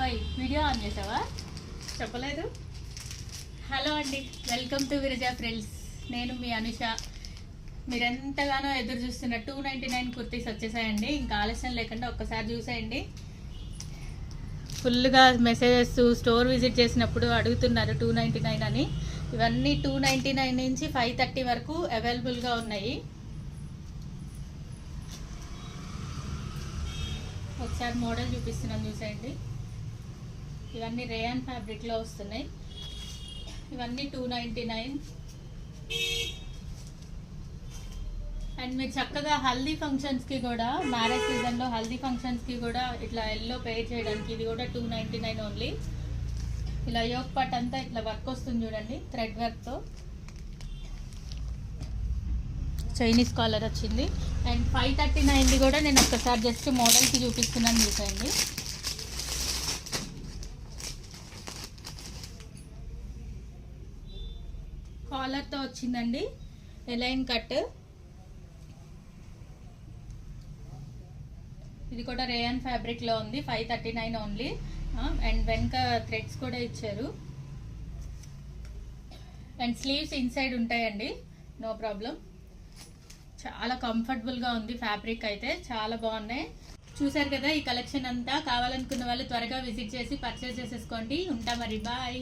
ఓయ్ video on చేసావా? చెప్పలేదు. హలో అండి, వెల్కమ్ టు విరజా ఫ్రెండ్స్. నేను మీ అనుష. మీరెంతగానో ఎదురు చూస్తున్న 299 కుర్తీస్ వచ్చేసాయండి. ఇంకా ఆలస్యం లేకుండా ఒక్కసారి చూసేయండి. ఫుల్గా మెసేజెస్ స్టోర్ విజిట్ చేసినప్పుడు అడుగుతున్నారు 299 అని. ఇవన్నీ 299 నుంచి 530 వరకు అవైలబుల్గా ఉన్నాయి. ఒకసారి మోడల్ చూపిస్తున్నాను చూసేయండి. ఇవన్నీ రేయాన్ ఫ్యాబ్రిక్లో వస్తున్నాయి. ఇవన్నీ 299. అండ్ మీరు చక్కగా హల్దీ ఫంక్షన్స్కి కూడా, మ్యారేజ్ సీజన్లో హల్దీ ఫంక్షన్స్కి కూడా ఇట్లా ఎల్లో పేర్ చేయడానికి ఇది కూడా 299 ఓన్లీ. ఇలా యోక్ పార్ట్ అంతా ఇట్లా వర్క్ వస్తుంది చూడండి, థ్రెడ్ వర్క్తో. చైనీస్ కాలర్ వచ్చింది. అండ్ 539 కూడా నేను ఒక్కసారి జస్ట్ మోడల్కి చూపిస్తున్నాను చూసండి. కాలర్తో వచ్చిందండి, ఎలైన్ కట్. ఇది కూడా రేయాన్ ఫ్యాబ్రిక్లో ఉంది, 539 ఓన్లీ. అండ్ వెనక థ్రెడ్స్ కూడా ఇచ్చారు. అండ్ స్లీవ్స్ ఇన్సైడ్ ఉంటాయండి, నో ప్రాబ్లం. చాలా కంఫర్టబుల్గా ఉంది, ఫ్యాబ్రిక్ అయితే చాలా బాగున్నాయి. చూసారు కదా ఈ కలెక్షన్ అంతా. కావాలనుకున్న వాళ్ళు త్వరగా విజిట్ చేసి పర్చేస్ చేసేసుకోండి. ఉంటా మరి, బాయ్.